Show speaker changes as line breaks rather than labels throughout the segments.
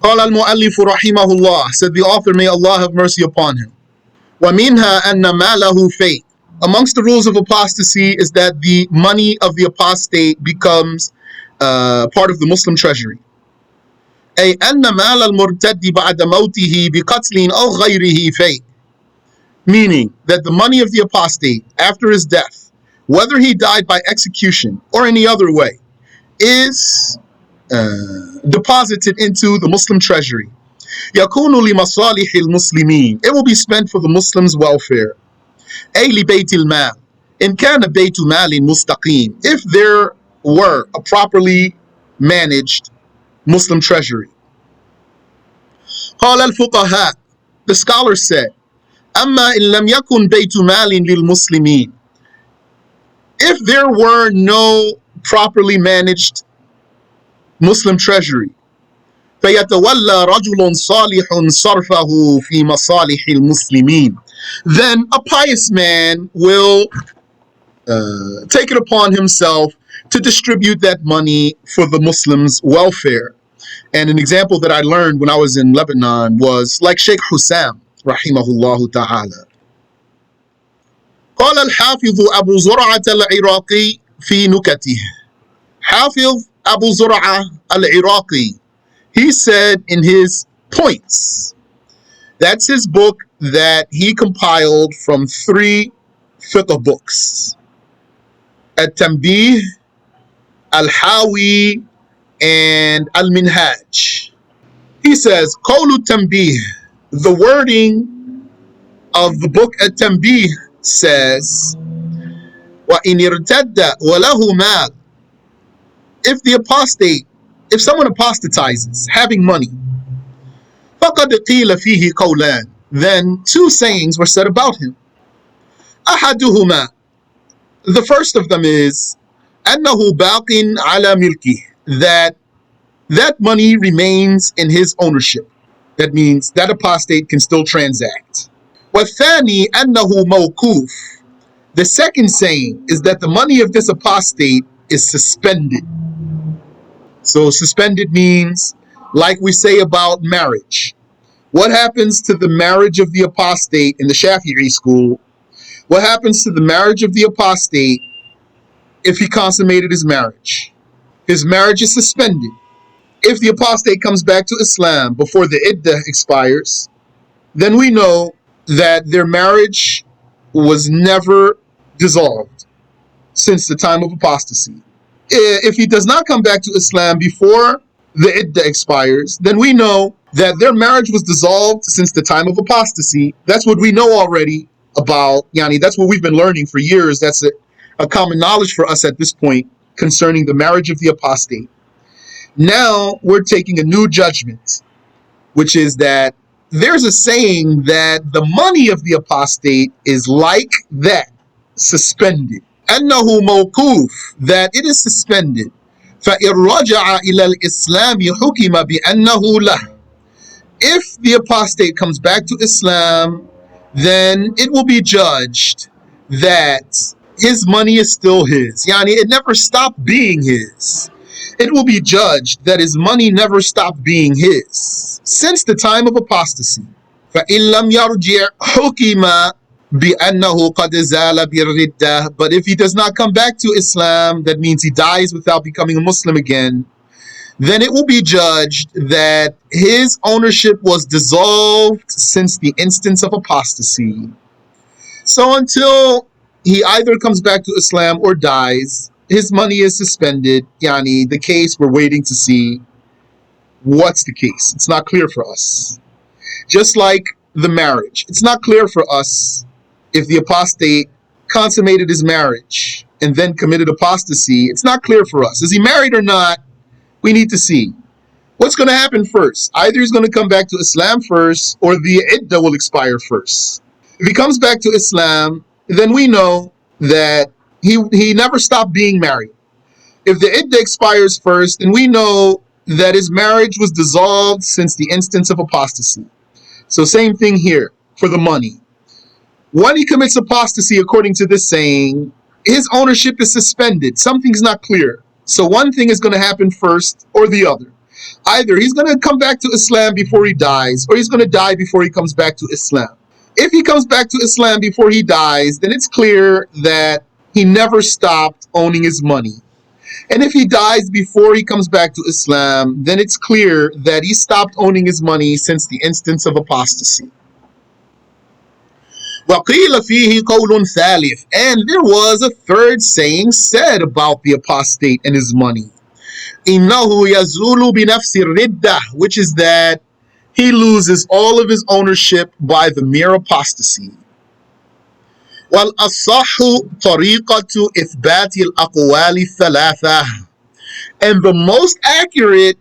قال المؤلف رحمه الله, said the author, may Allah have mercy upon him. وَمِنْهَا أَنَّ مَالَهُ فَيْءٌ. Amongst the rules of apostasy is that the money of the apostate becomes part of the Muslim treasury. أي أن مال المرتد بعد موته بقتل أو غيره فَيْءٌ. Meaning that the money of the apostate after his death, whether he died by execution or any other way, is deposited into the Muslim treasury. يكون لمصالح المسلمين. It will be spent for the Muslims' welfare. أي لبيت المال. إن كان بيت مال مستقيم. If there were a properly managed Muslim treasury. قال الفقهاء. The scholars said, أما إن لم يكن بيت مال للمسلمين. If there were no properly managed Muslim treasury, فيتولى رجل صالح صرفه في مصالح المسلمين. Then a pious man will take it upon himself to distribute that money for the Muslims' welfare. And an example that I learned when I was in Lebanon was like Sheikh Hussam, rahimahullah ta'ala. قال الحافظ أبو زرعة العراقي في نكته. حافظ Abu Zur'a al-Iraqi, he said in his points, that's his book that he compiled from 3 fiqh books, At-Tanbih, Al-Hawi, and Al-Minhaj. He says, Qawlu Tanbih, the wording of the book At-Tanbih says, وَإِنِ ارْتَدَّ وَلَهُ مَالٌ. If someone apostatizes, having money, فَقَدْ قِيلَ فِيهِ قَوْلَانِ. Then 2 sayings were said about him. أَحَدُهُمَا. The first of them is, أَنَّهُ بَاقٍ عَلَى مِلْكِهِ. That money remains in his ownership. That means that apostate can still transact. وَالثَّانِي أَنَّهُ مَوْقُوفٌ. The second saying is that the money of this apostate is suspended. So suspended means, like we say about marriage. What happens to the marriage of the apostate in the Shafi'i school? What happens to the marriage of the apostate if he consummated his marriage? His marriage is suspended. If the apostate comes back to Islam before the iddah expires, then we know that their marriage was never dissolved since the time of apostasy. If he does not come back to Islam before the iddah expires, then we know that their marriage was dissolved since the time of apostasy. That's what we know already about, that's what we've been learning for years. That's a common knowledge for us at this point concerning the marriage of the apostate. Now we're taking a new judgment, which is that there's a saying that the money of the apostate is like that, suspended. أنه موقوف, that it is suspended. فإن رجع إلى الإسلام حكم بأنه له. If the apostate comes back to Islam, then it will be judged that his money is still his. It never stopped being his. It will be judged that his money never stopped being his since the time of apostasy. فإن لم يرجع حكم بأنه قد زال بالردة. But if he does not come back to Islam, that means he dies without becoming a Muslim again, then it will be judged that his ownership was dissolved since the instance of apostasy. So until he either comes back to Islam or dies, his money is suspended. The case, we're waiting to see what's the case. It's not clear for us. Just like the marriage, it's not clear for us if the apostate consummated his marriage and then committed apostasy. It's not clear for us. Is he married or not? We need to see. What's going to happen first? Either he's going to come back to Islam first, or the iddah will expire first. If he comes back to Islam, then we know that he never stopped being married. If the iddah expires first, then we know that his marriage was dissolved since the instance of apostasy. So same thing here for the money. When he commits apostasy, according to this saying, his ownership is suspended. Something's not clear. So one thing is going to happen first or the other. Either he's going to come back to Islam before he dies, or he's going to die before he comes back to Islam. If he comes back to Islam before he dies, then it's clear that he never stopped owning his money. And if he dies before he comes back to Islam, then it's clear that he stopped owning his money since the instance of apostasy. وَقِيلَ فِيهِ قَوْلٌ ثَالِثٌ, and there was a third saying said about the apostate and his money. إِنَّهُ يَزُولُ بِنَفْسِ الرِّدَّةِ, which is that he loses all of his ownership by the mere apostasy. وَالْأَصَحُّ طَرِيقَةُ إِثْبَاتِ الْأَقْوَالِ الثَّلَاثَةِ, and the most accurate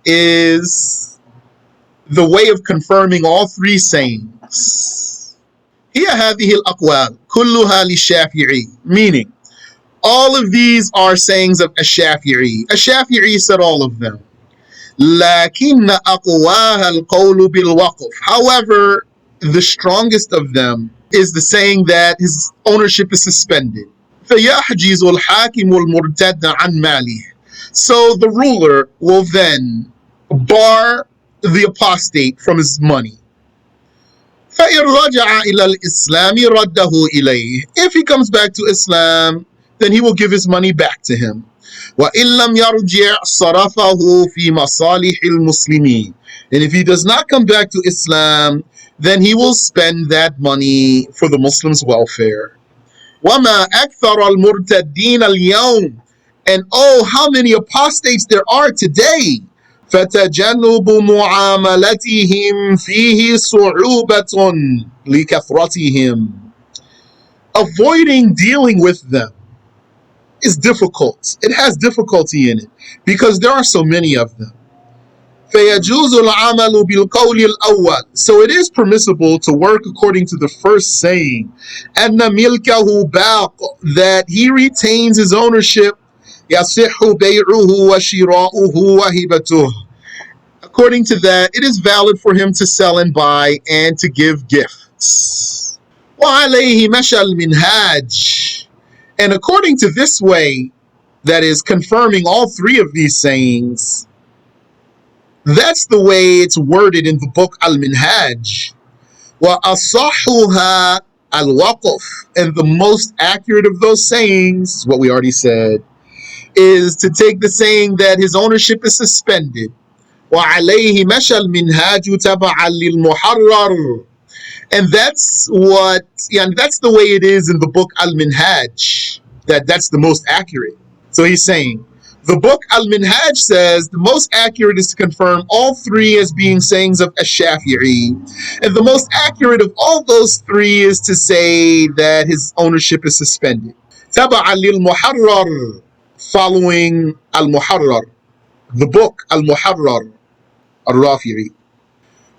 is the way of confirming all three sayings. هي هذه الأقوال كلها للشافعي, meaning all of these are sayings of Ash-Shafi'i. Ash-Shafi'i said all of them. لكن أقواها القول بالوقف. However, the strongest of them is the saying that his ownership is suspended. فيحجز الحاكم المرتد عن ماله. So the ruler will then bar the apostate from his money. فإن رجع إلى الإسلام رده إليه. If he comes back to Islam, then he will give his money back to him. وإن لم يرجع صرفه في مصالح المسلمين. And if he does not come back to Islam, then he will spend that money for the Muslims' welfare. وما أكثر المرتدين اليوم. And oh, how many apostates there are today. فَتَجَنُّبُ مُعَامَلَتِهِمْ فِيهِ صُعُوبَةٌ لِكَثْرَتِهِمْ. Avoiding dealing with them is difficult. It has difficulty in it because there are so many of them. فَيَجُوزُ الْعَمَلُ بِالْقَوْلِ الْأَوَّلِ. So it is permissible to work according to the first saying, أَنَّ مِلْكَهُ بَاقٍ, that he retains his ownership. يَصِحُّ بَيْعُهُ وَشِرَاؤُهُ وَهِبَتُهُ. According to that, it is valid for him to sell and buy and to give gifts. وَعَلَيْهِ مَشَى الْمِنْهَاجِ. And according to this way, that is confirming all three of these sayings, that's the way it's worded in the book Al-Minhaj. وَأَصَحُّهَا الْوَقْفُ. And the most accurate of those sayings, what we already said, is to take the saying that his ownership is suspended. وَعَلَيْهِ مَشَى الْمِنْهَاجُ تَبَعًا لِلْمُحَرَّرِ. And that's the way it is in the book Al-Minhaj, that's the most accurate. So he's saying, the book Al-Minhaj says the most accurate is to confirm all three as being sayings of Ash-Shafi'i. And the most accurate of all those three is to say that his ownership is suspended. تَبَعًا لِلْمُحَرَّرِ, following Al-Muharrar, the book Al-Muharrar, Al-Rafi'i.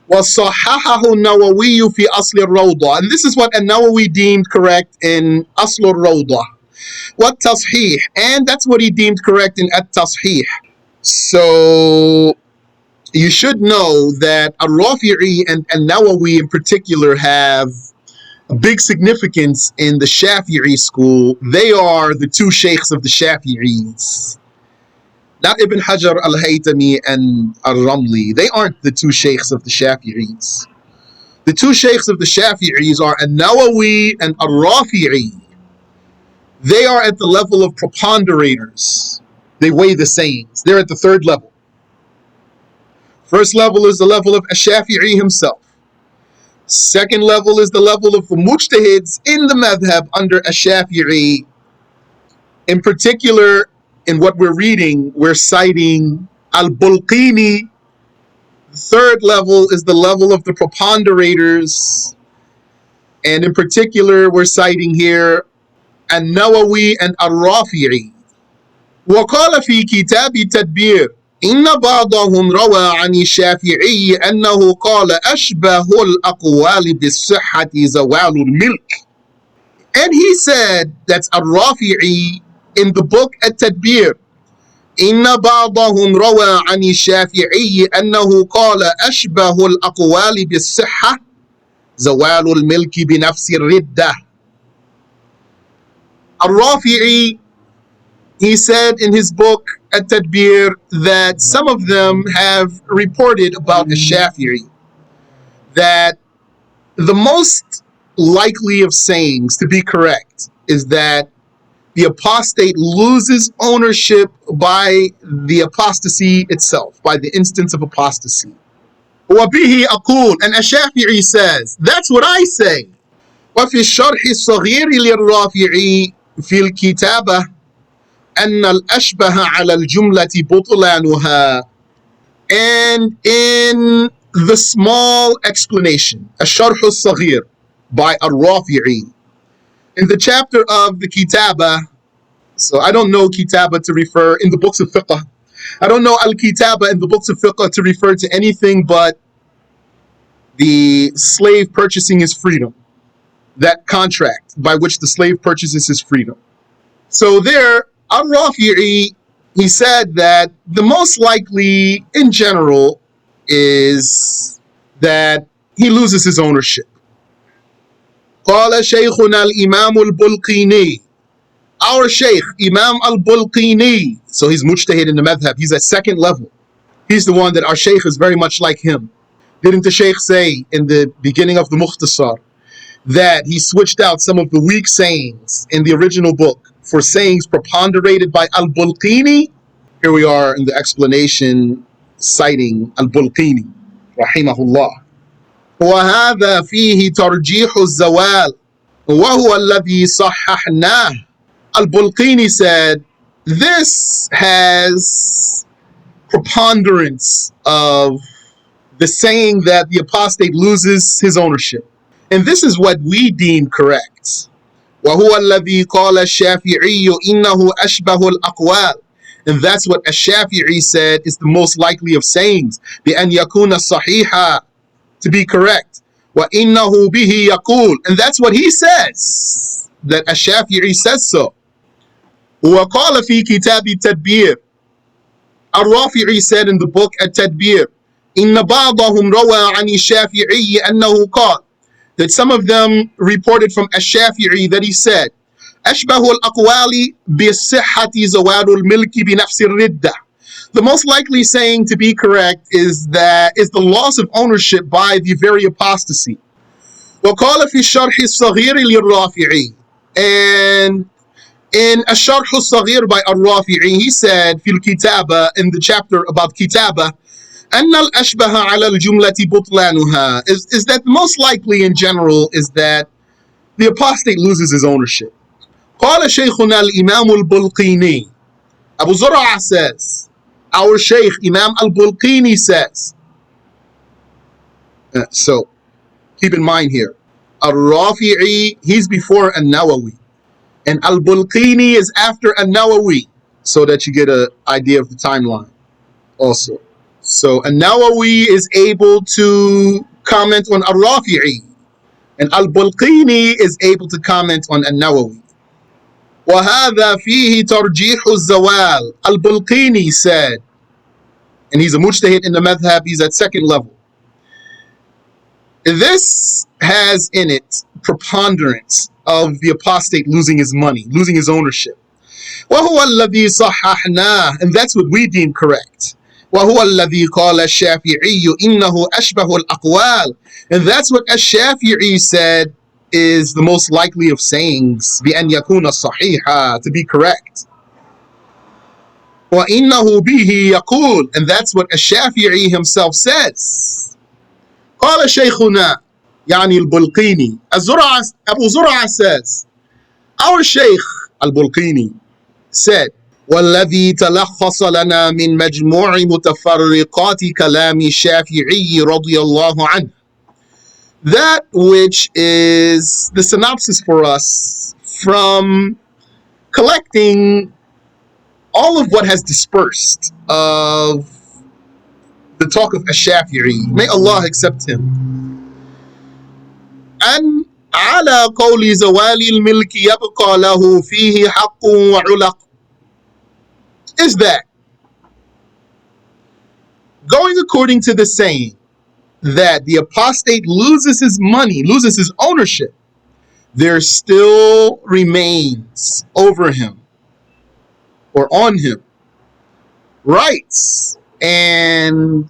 وَصَحَّحَهُ النَّوَوِيُّ فِي أَصْلِ الرَّوْضَةِ. And this is what An-Nawawi deemed correct in Asl al-Rawdah. وَالتَّصْحِيح. And that's what he deemed correct in At-Tasheeh. So you should know that Al-Rafi'i and An-Nawawi in particular have a big significance in the Shafi'i school. They are the two sheikhs of the Shafi'is. Not Ibn Hajar al-Haytami and al-Ramli. They aren't the two sheikhs of the Shafi'is. The two sheikhs of the Shafi'is are An-Nawawi and al-Rafi'i. They are at the level of preponderators. They weigh the sayings. They're at the third level. First level is the level of Ash-Shafi'i himself. Second level is the level of the mujtahids in the madhab under Ash-Shafi'i. In particular, in what we're reading, we're citing Al-Bulqini. The third level is the level of the preponderators. And in particular, we're citing here An-Nawawi and Al-Rafi'i. وقال في كتاب التدبير إن بعضهم روى عن الشافعي أنه قال أشبه الأقوال بالصحة زوال الملك. And he said, that's Al-Rafi'i in the book At-Tadbir, إن بعضهم روى عن الشافعي أنه قال أشبه الأقوال بالصحة زوال الملك بنفس الردة. Al-Rafi'i, he said in his book at-Tadbir that some of them have reported about Ash-Shafi'i that the most likely of sayings to be correct is that the apostate loses ownership by the apostasy itself, by the instance of apostasy. وَبِهِ أَقُول, and Ash-Shafi'i says, that's what I say. وفي الشرح الصغير للرافعي في الكتابة أن الأشبه على الجملة بطلانها. And in the small explanation, الشرح الصغير by الرافعي, in the chapter of the Kitaba, so I don't know Kitaba to refer in the books of fiqh. I don't know al-Kitaba in the books of fiqh to refer to anything but the slave purchasing his freedom, that contract by which the slave purchases his freedom. So there, al-Rafi'i, he said that the most likely in general is that he loses his ownership. قال شيخنا الإمام البلقيني, our Shaykh, Imam al-Bulqini, so he's mujtahid in the madhab, he's at second level. He's the one that our Shaykh is very much like him. Didn't the Shaykh say in the beginning of the Mukhtasar that he switched out some of the weak sayings in the original book for sayings preponderated by al-Bulqini? Here we are in the explanation citing al-Bulqini, rahimahullah. وهذا فيه ترجيح الزوال وهو الذي صححناه. Al-Bulqini said, this has preponderance of the saying that the apostate loses his ownership. And this is what we deem correct. وَهُوَ الَّذِي قَالَ الشَّافِعِيُّ إِنَّهُ أَشْبَهُ الْأَقْوَالِ. And that's what Ash-Shafi'i said is the most likely of sayings. بِأَنْ يَكُونَ الصَّحِيحَ, to be correct. وَإِنَّهُ بِهِ يَقُولُ, and that's what he says, that Ash-Shafi'i says so. وقال في كتاب التدبير, الرافعي said in the book التدبير, إن بعضهم روى عن الشافعي أنه قال, that some of them reported from Ash-Shafi'i that he said, أشبه الأقوال بصحة زوال الملك بنفس الردة. The most likely saying to be correct is that is the loss of ownership by the very apostasy. وقال في الشرح الصغير للرافعي, and in Ash-Sharh al-Saghir by al-Rafi'i, he said, في الكتابة, in the chapter about Kitaba, أن الأشبه على الجملة بطلانها, is that most likely in general is that the apostate loses his ownership. قال شيخنا الإمام البلقيني, Abu Zur'a says, our Shaykh Imam al-Bulqini says, so keep in mind here, al-Rafi'i, he's before al-Nawawi, and al-Bulqini is after al-Nawawi, so that you get an idea of the timeline also. So al-Nawawi is able to comment on al-Rafi'i, and al-Bulqini is able to comment on al-Nawawi. وَهَذَا فِيهِ تَرْجِيحُ الزَّوَالِ. Al-Bulqini said, and he's a mujtahid in the madhab, he's at second level. This has in it preponderance of the apostate losing his money, losing his ownership. وَهُوَ الَّذِي صَحَّحْنَاهُ, and that's what we deem correct. وَهُوَ الَّذِي قَالَ الشَّافِعِيُّ إِنَّهُ أَشْبَهُ الْأَقْوَالِ, and that's what Ash-Shafi'i said is the most likely of sayings, بِأَنْ يَكُونَ الصَّحِيحَ, to be correct. وَإِنَّهُ بِهِ يَقُولُ, and that's what Ash-Shafi'i himself says. قال شيخنا, يعني البلقيني, Abu Zur'a says, our Shaykh al-Bulqini said, والذي تلخص لنا من مجموع متفرقات كلام الشافعي رضي الله عنه, that which is the synopsis for us from collecting all of what has dispersed of the talk of Ash-Shafi'i, may Allah accept him. And على قول زوال الملك يبقى له فيه حق وعلق, is that going according to the saying that the apostate loses his money, loses his ownership, there still remains over him or on him rights and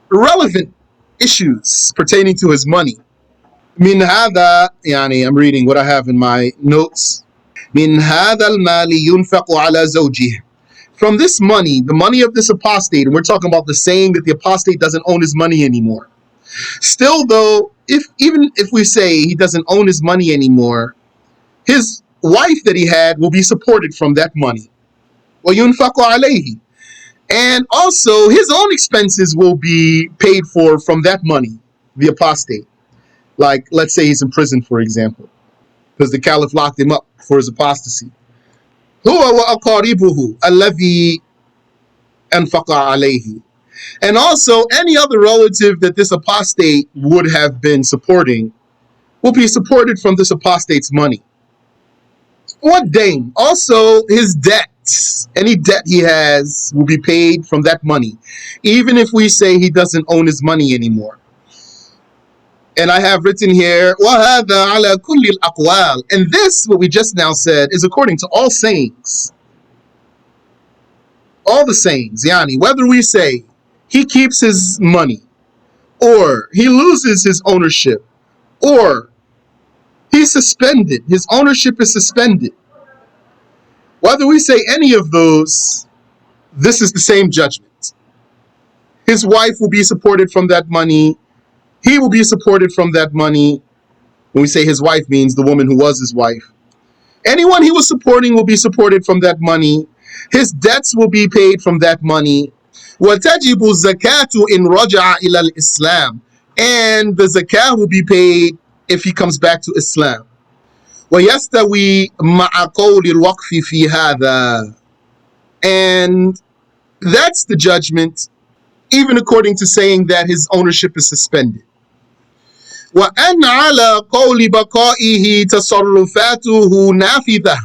relevant issues pertaining to his money. من هذا يعني I'm reading what I have in my notes. من هذا المال ينفق على زوجه. From this money, the money of this apostate, and we're talking about the saying that the apostate doesn't own his money anymore. Still, though, even if we say he doesn't own his money anymore, his wife that he had will be supported from that money. وَيُنْفَقُ عَلَيْهِ. And also, his own expenses will be paid for from that money, the apostate. Like, let's say he's in prison, for example, because the caliph locked him up for his apostasy. هُوَ وَأَقَارِبُهُ الَّذِي أَنْفَقَ عَلَيْهِ. And also, any other relative that this apostate would have been supporting will be supported from this apostate's money. What dain? Also, his debts, any debt he has will be paid from that money, even if we say he doesn't own his money anymore. And I have written here, وَهَذَا عَلَى كُلِّ الْأَقْوَالِ. And this, what we just now said, is according to all sayings. All the sayings, yani, whether we say he keeps his money, or he loses his ownership, or he's suspended, his ownership is suspended. Whether we say any of those, this is the same judgment. His wife will be supported from that money. He will be supported from that money. When we say his wife, means the woman who was his wife. Anyone he was supporting will be supported from that money. His debts will be paid from that money. وَتَجِبُ الزَّكَاةُ إِنْ رَجَعَ إِلَى الْإِسْلَامِ. And the zakah will be paid if he comes back to Islam. وَيَسْتَوِي مَعَ قَوْلِ الْوَقْفِ فِي هَذَا. And that's the judgment, even according to saying that his ownership is suspended. وَأَنْ عَلَى قَوْلِ بَقَائِهِ تَصَرُّفَاتُهُ نَافِذَةٌ.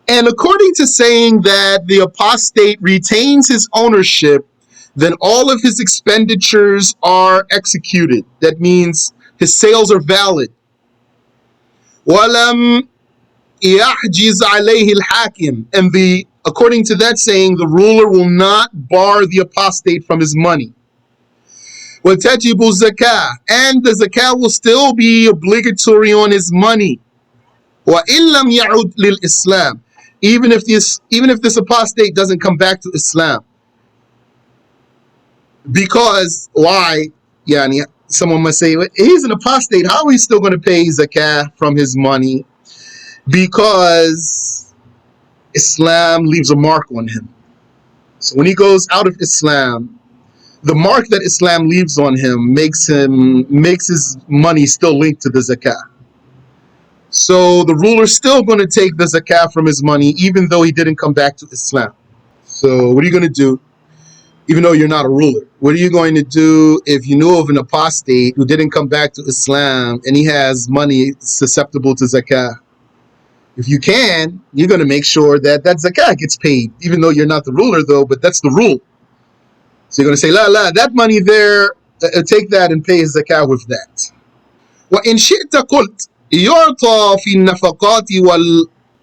And according to saying that the apostate retains his ownership, then all of his expenditures are executed. That means his sales are valid. وَلَمْ يَحْجِزْ عَلَيْهِ الْحَاكِمِ. And according to that saying, the ruler will not bar the apostate from his money. وَتَجِبُ الزَّكَاةِ. And the zakah will still be obligatory on his money. وَإِن لَمْ يَعُدْ لِلْإِسْلَامِ. Even if this apostate doesn't come back to Islam. Because, why? Yani, someone must say, he's an apostate, how are we still going to pay zakah from his money? Because Islam leaves a mark on him. So when he goes out of Islam, the mark that Islam leaves on him makes his money still linked to the zakah. So the ruler's still going to take the zakah from his money, even though he didn't come back to Islam. So what are you going to do, even though you're not a ruler? What are you going to do if you know of an apostate who didn't come back to Islam and he has money susceptible to zakah? If you can, you're going to make sure that zakah gets paid, even though you're not the ruler, though, but that's the rule. So you're going to say, la, that money there, take that and pay his zakah with that. وَإِنْ شِئْتَ قُلْتَ يُعْطَى فِي النَّفَقَاتِ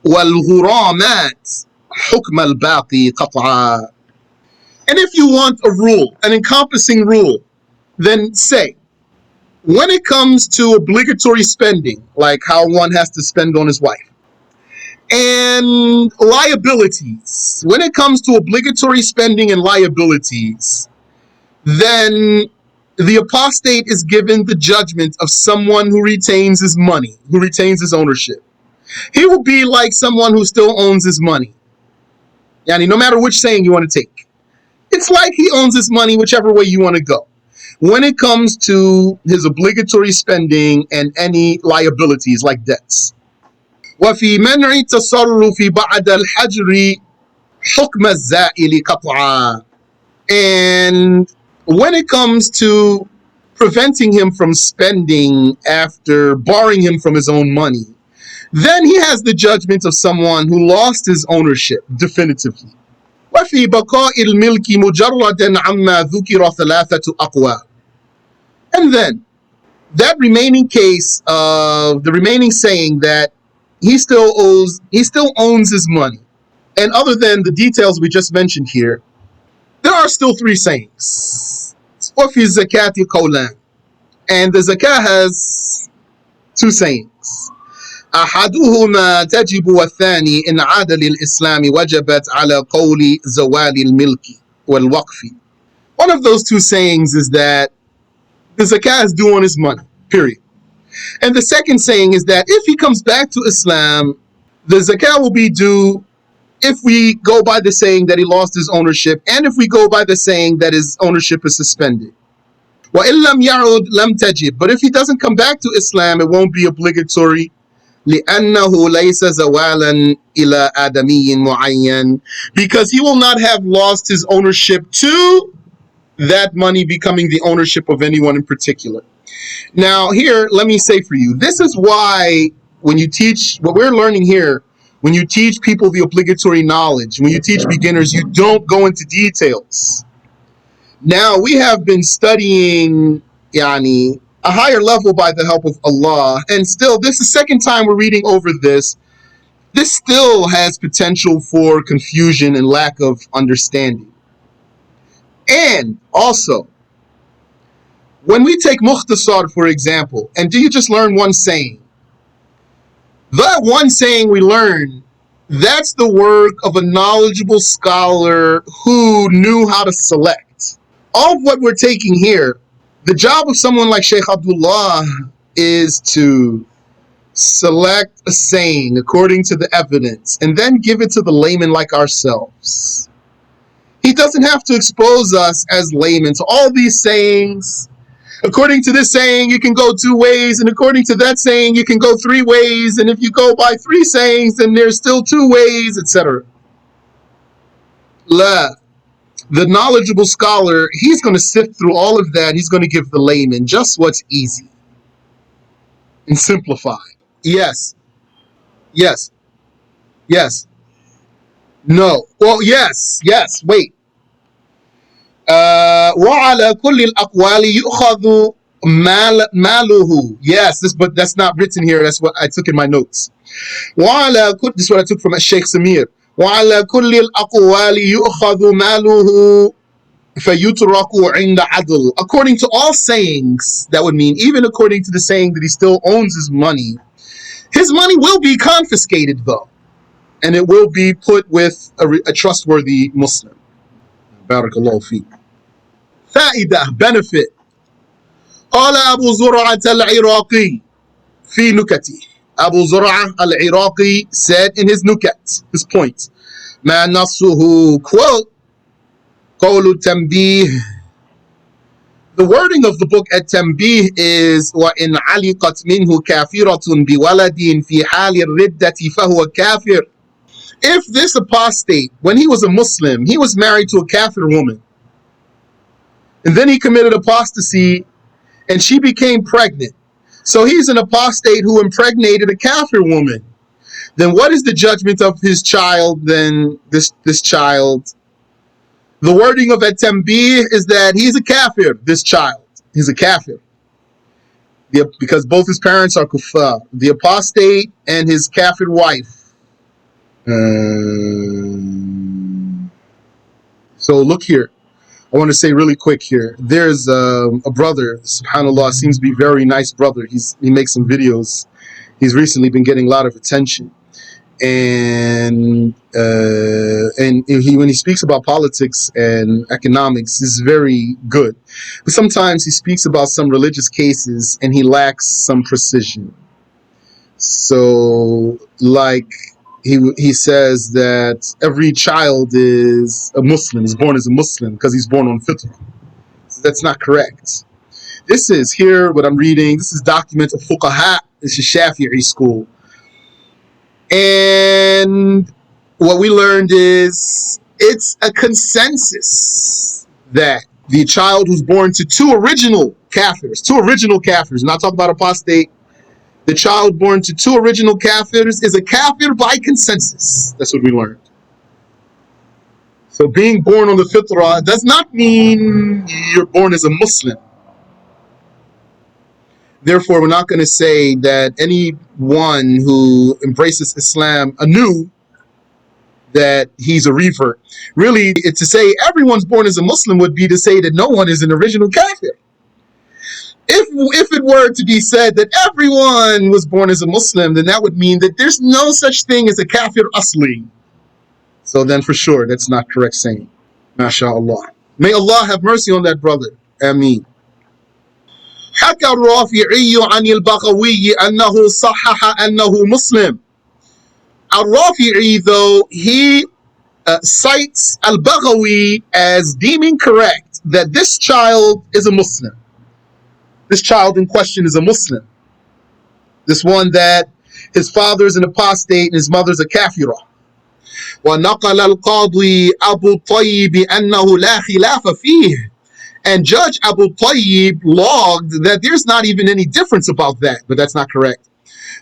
وَالْغُرَامَاتِ حُكْمَ الْبَاقِي قَطْعًا. And if you want a rule, an encompassing rule, then say, when it comes to obligatory spending, like how one has to spend on his wife, and liabilities, when it comes to obligatory spending and liabilities, then the apostate is given the judgment of someone who retains his money, who retains his ownership. He will be like someone who still owns his money. Yani, no matter which saying you want to take. It's like he owns his money whichever way you want to go. When it comes to his obligatory spending and any liabilities like debts. وَفِي مَنْعِ التَّصَرُّفِ بَعْدَ الْحَجْرِ حُكْمَ الزَّائِلِ قَطْعًا. And when it comes to preventing him from spending after barring him from his own money, then he has the judgment of someone who lost his ownership definitively. وَفِي بَقَاءِ الْمِلْكِ مُجَرَّدًا عَمَّا ذُكِرَ ثَلَاثَةُ أَقْوَالٍ. And then, that remaining case of the remaining saying that he still owns his money. And other than the details we just mentioned here, there are still three sayings. وَفِي الزَّكَاةِ قَوْلًا. And the zakah has two sayings. أحدهما تجب والثاني إن عاد للإسلام وجبت على قول زوال الملك والوقف. One of those two sayings is that the zakah is due on his money, period. And the second saying is that if he comes back to Islam, the zakah will be due if we go by the saying that he lost his ownership, and if we go by the saying that his ownership is suspended. وَإِن لَمْ يَعُدْ لَمْ تَجِبْ. But if he doesn't come back to Islam, it won't be obligatory. لِأَنَّهُ لَيْسَ زَوَالًا إِلَى آدَمِيٍّ مُعَيَّنٍ. Because he will not have lost his ownership to that money becoming the ownership of anyone in particular. Now here, let me say for you, this is why when you teach, what we're learning here, when you teach people the obligatory knowledge, when you teach beginners, you don't go into details. Now we have been studying a higher level by the help of Allah, and still this is the second time we're reading over this. This still has potential for confusion and lack of understanding. And also, when we take mukhtasar, for example, and do you just learn one saying? That one saying we learn, that's the work of a knowledgeable scholar who knew how to select. All of what we're taking here, the job of someone like Sheikh Abdullah is to select a saying according to the evidence and then give it to the layman like ourselves. He doesn't have to expose us as laymen to all these sayings. According to this saying, you can go 2 ways, and according to that saying, you can go 3 ways, and if you go by 3 sayings, then there's still 2 ways, etc. La. The knowledgeable scholar, he's going to sift through all of that. He's going to give the layman just what's easy and simplify. Yes. Yes. Yes. No. Well, yes. Yes. Wait. وعلى كل الأقوال يؤخذ ماله. Yes, but that's not written here. That's what I took in my notes. This is what I took from Sheikh Samir. وعلى كل الأقوال يؤخذ ماله فيترك عند عدل. According to all sayings, that would mean even according to the saying that he still owns his money will be confiscated though, and it will be put with a trustworthy Muslim. Barakallahu feek. Fa'idah, benefit. قال أبو زرعة العراقي في نكته. Abu Zur'ah al-Iraqi said in his nukat, his point, ما نصه, quote, قول التنبيه. The wording of the book at Tanbih is وَإِنْ عَلِقَتْ مِنْهُ كَافِرَةٌ بِوَلَدٍ فِي حَالِ الرِّدَّةِ فَهُوَ كَافِرٌ. If this apostate, when he was a Muslim, he was married to a kafir woman, and then he committed apostasy, and she became pregnant. So he's an apostate who impregnated a kafir woman. Then what is the judgment of his child, then this child? The wording of at-Tanbih is that he's a kafir, this child. He's a kafir. Because both his parents are kuffar. The apostate and his kafir wife. So look here. I want to say really quick here. There's a brother, subhanAllah, seems to be a very nice brother. He makes some videos. He's recently been getting a lot of attention. And when he speaks about politics and economics, is very good. But sometimes he speaks about some religious cases and he lacks some precision. So, like, he says that every child is a Muslim, is born as a Muslim because he's born on fitr. That's not correct. This is here, what I'm reading, this is document of fuqaha, this is Shafi'i school. And what we learned is it's a consensus that the child who's born to two original kafirs, not talking about apostate, the child born to 2 original kafirs is a kafir by consensus. That's what we learned. So being born on the fitrah does not mean you're born as a Muslim. Therefore, we're not going to say that anyone who embraces Islam anew, that he's a revert. Really, to say everyone's born as a Muslim would be to say that no one is an original kafir. If it were to be said that everyone was born as a Muslim, then that would mean that there's no such thing as a kafir asli. So then for sure, that's not correct saying. MashaAllah. May Allah have mercy on that brother. Ameen. حكى الرافعي عن البغوي أنه صحح أنه Muslim. Al-Rafi'i, though, he cites Al-Baghawi as deeming correct that this child is a Muslim. This child in question is a Muslim. This one that his father is an apostate and his mother's a kafira. وَنَقَلَ الْقَاضِي أَبُو الطَّيِّبِ أَنَّهُ لَا خِلَافَ فِيهِ. And Judge Abu Tayyib logged that there's not even any difference about that, but that's not correct.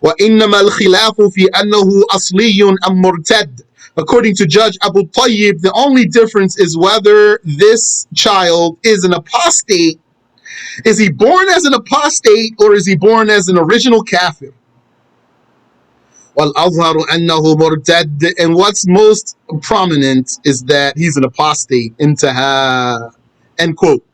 وَإِنَّمَا الْخِلَافُ فِي أَنَّهُ أَصْلِيٌّ أَمْ مُرْتَدٌ. According to Judge Abu Tayyib, the only difference is whether this child is an apostate. Is he born as an apostate or is he born as an original kafir? وَالْأَظْهَرُ أَنَّهُ مُرْتَدٌ. And what's most prominent is that he's an apostate. Intaha. End quote.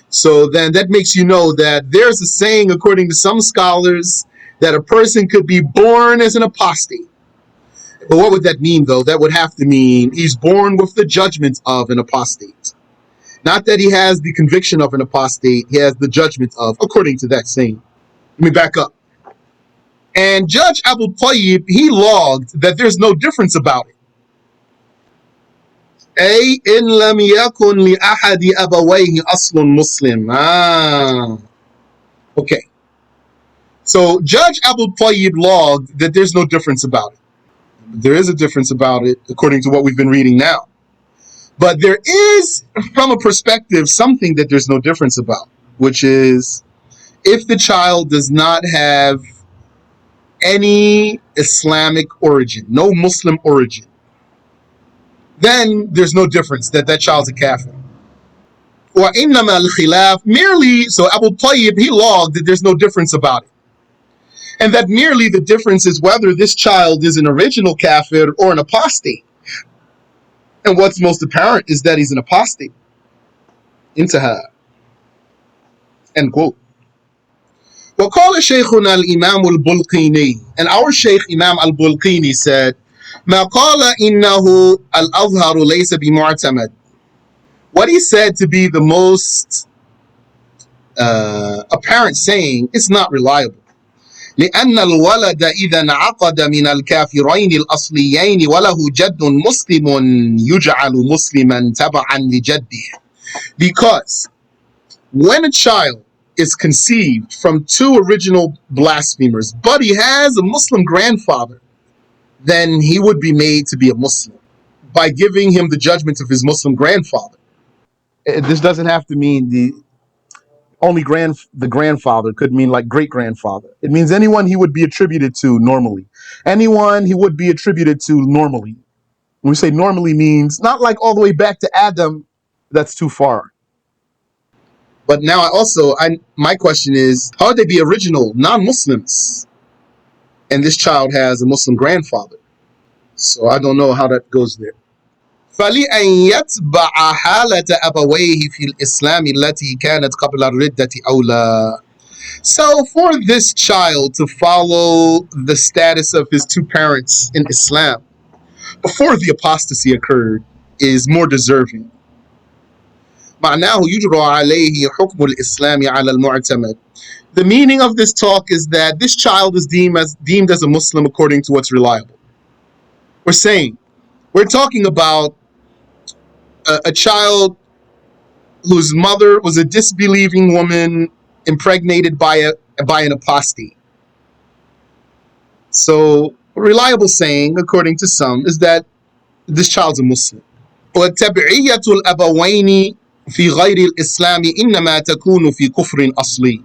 So then that makes you know that there's a saying, according to some scholars, that a person could be born as an apostate. But what would that mean, though? That would have to mean he's born with the judgment of an apostate. Not that he has the conviction of an apostate, he has the judgment of, according to that saying. Let me back up. And Judge Abu Tayyib, he logged that there's no difference about it. أي إن لم يكن لأحد أبويه أصل مسلم. Okay. So Judge Abu Tayyib logged that there's no difference about it. There is a difference about it, according to what we've been reading now. But there is, from a perspective, something that there's no difference about, which is if the child does not have any Islamic origin, no Muslim origin, then there's no difference that that child's a kafir. وَإِنَّمَا الْخِلَافِ. Merely, so Abu Tayyib, he logged that there's no difference about it. And that merely the difference is whether this child is an original kafir or an apostate. And what's most apparent is that he's an apostate. Intaha. End quote. وقال شيخنا الإمام البلقيني. And our Shaykh Imam al-Bulqini said, ما قال إنه الأظهر ليس بمعتمد. What he said to be the most apparent saying is not reliable. لأن الولد إذا انعقد من الكافرين الأصليين وله جد مسلم يجعل مسلما تبعا لجده. Because when a child is conceived from two original blasphemers, but he has a Muslim grandfather, then he would be made to be a Muslim by giving him the judgment of his Muslim grandfather. This doesn't have to mean the grandfather, could mean like great grandfather. It means anyone he would be attributed to normally. Anyone he would be attributed to normally. When we say normally means not like all the way back to Adam, that's too far. But now my question is, how would they be original non-Muslims? And this child has a Muslim grandfather. So I don't know how that goes there. فَلِأَنْ يَتْبَعَ حَالَةَ أَبَوَيْهِ فِي الْإِسْلَامِ الَّتِي كَانَتْ قَبْلَ الرِّدَّةِ أَوْلَى. So for this child to follow the status of his two parents in Islam before the apostasy occurred is more deserving. معناه يجرى عليه حكم الإسلام على المعتمد. The meaning of this talk is that this child is deemed as a Muslim according to what's reliable. We're talking about a child whose mother was a disbelieving woman impregnated by an apostate. So a reliable saying, according to some, is that this child's a Muslim. وَتَبْعِيَّةُ الْأَبَوَيْنِ فِي غَيْرِ الْإِسْلَامِ إِنَّمَا تَكُونُ فِي كُفْرٍ أَصْلِي.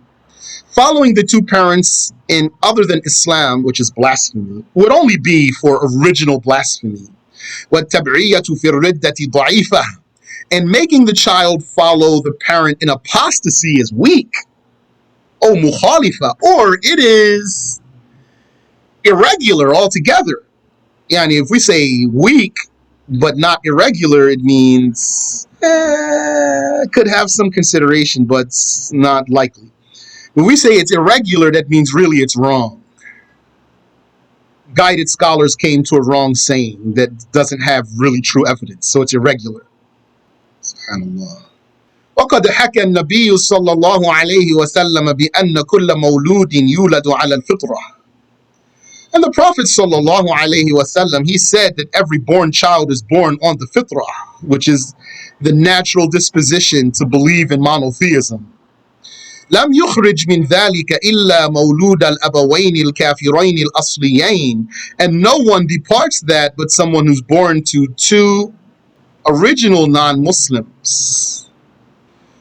Following the two parents in other than Islam, which is blasphemy, would only be for original blasphemy. وَالتَّبْعِيَّةُ فِي الرِّدَّةِ ضَعِيفَةٌ. And making the child follow the parent in apostasy is weak. Oh, mukhalifa, or it is irregular altogether. Yani, if we say weak, but not irregular, it means could have some consideration, but it's not likely. When we say it's irregular, that means really it's wrong. Guided scholars came to a wrong saying that doesn't have really true evidence, so it's irregular. Subhanallah. وقد حكى النبي صلى الله عليه وسلم بأن كل مولود يولد على الفطرة. And the Prophet sallallahu alaihi wasallam, he said that every born child is born on the fitrah, which is the natural disposition to believe in monotheism. لم يخرج من ذلك إلا مولود الأبوين الكافرين الأصليين, and no one departs that but someone who's born to two original non-Muslims.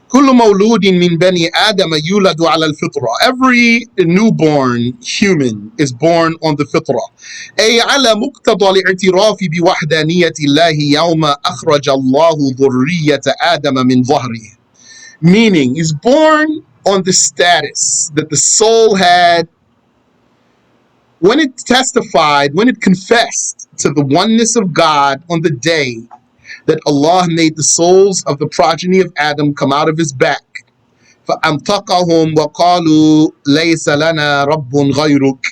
كل مولود من بني آدم يولد على الفطرة. Every newborn human is born on the fitrah. أي على مقتضى الاعتراف بوحدانية الله يوم أخرج الله ذرية آدم من ظهره. Meaning, is born on the status that the soul had when it testified, when it confessed to the oneness of God on the day that Allah made the souls of the progeny of Adam come out of his back. فَأَمْتَقَهُمْ وَقَالُوا لَيْسَ لَنَا رَبٌّ غَيْرُكَ.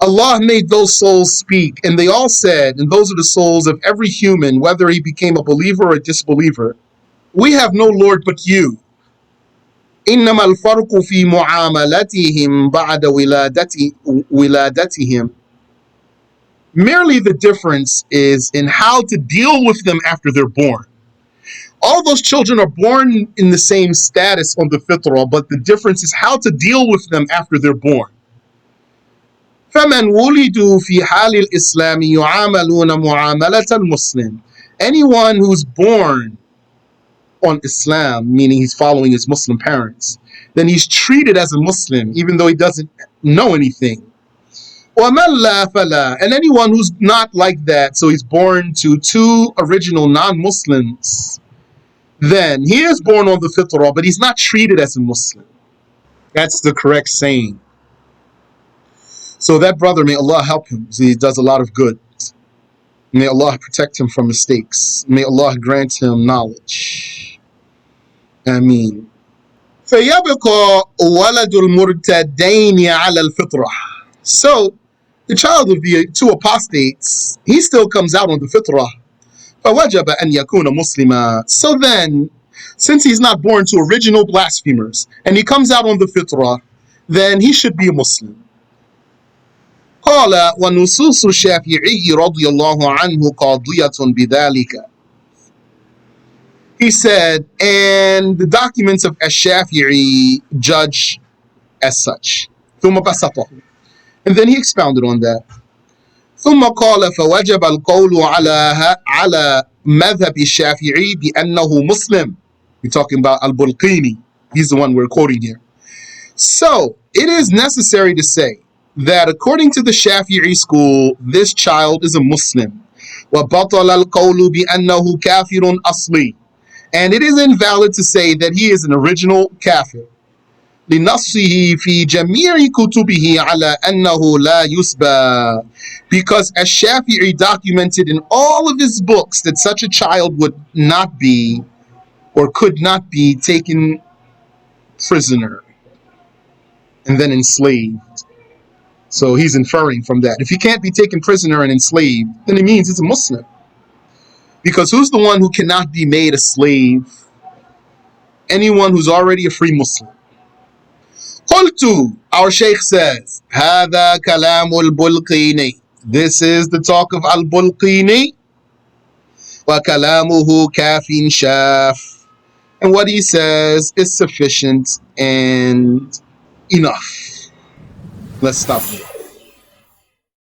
Allah made those souls speak, and they all said, and those are the souls of every human, whether he became a believer or a disbeliever, we have no Lord but you. إِنَّمَا الْفَرْقُ فِي مُعَامَلَتِهِمْ بَعْدَ وِلَادَتِهِمْ. Merely the difference is in how to deal with them after they're born. All those children are born in the same status on the fitrah, but the difference is how to deal with them after they're born. فَمَنْ وُلِدُوا فِي حَالِ الْإِسْلَامِ يُعَامَلُونَ مُعَامَلَةَ الْمُسْلِمِ. Anyone who's born on Islam, meaning he's following his Muslim parents, then he's treated as a Muslim, even though he doesn't know anything. وَمَنْ لَا فَلَا. And anyone who's not like that, so he's born to two original non-Muslims, then he is born on the fitrah, but he's not treated as a Muslim. That's the correct saying. So that brother, may Allah help him. He does a lot of good. May Allah protect him from mistakes. May Allah grant him knowledge. Ameen. فَيَبْقَى وَلَدُ الْمُرْتَدَيْنِ عَلَى الْفِطْرَةِ. So, the child of the two apostates, he still comes out on the fitrah. فَوَجَبَ أَنْ يَكُونَ مُسْلِمًا. So then, since he's not born to original blasphemers, and he comes out on the fitrah, then he should be a Muslim. قال ونصوص الشافعي رضي الله عنه قاضية بذلك. He said, and the documents of Ash-Shafi'i judge as such. ثم بسطه. And then he expounded on that. ثم قال فوجب القول على مذهب الشافعي بأنه مسلم. We're talking about Al-Bulqini. He's the one we're quoting here. So, it is necessary to say that according to the Shafi'i school, this child is a Muslim. وَبَطَلَ الْقَوْلُ بِأَنَّهُ كَافِرٌ أَصْلِي. And it is invalid to say that he is an original kafir. لنصه في جميع كتبه على أنه لا يسبى. Because as Shafi'i documented in all of his books that such a child would not be or could not be taken prisoner and then enslaved. So he's inferring from that. If he can't be taken prisoner and enslaved, then it means he's a Muslim. Because who's the one who cannot be made a slave? Anyone who's already a free Muslim. قلت, our Shaykh says, هذا كلام البلقيني. This is the talk of Al-Bulqini. وكلامه كافٍ شاف. And what he says is sufficient and enough. Let's stop here.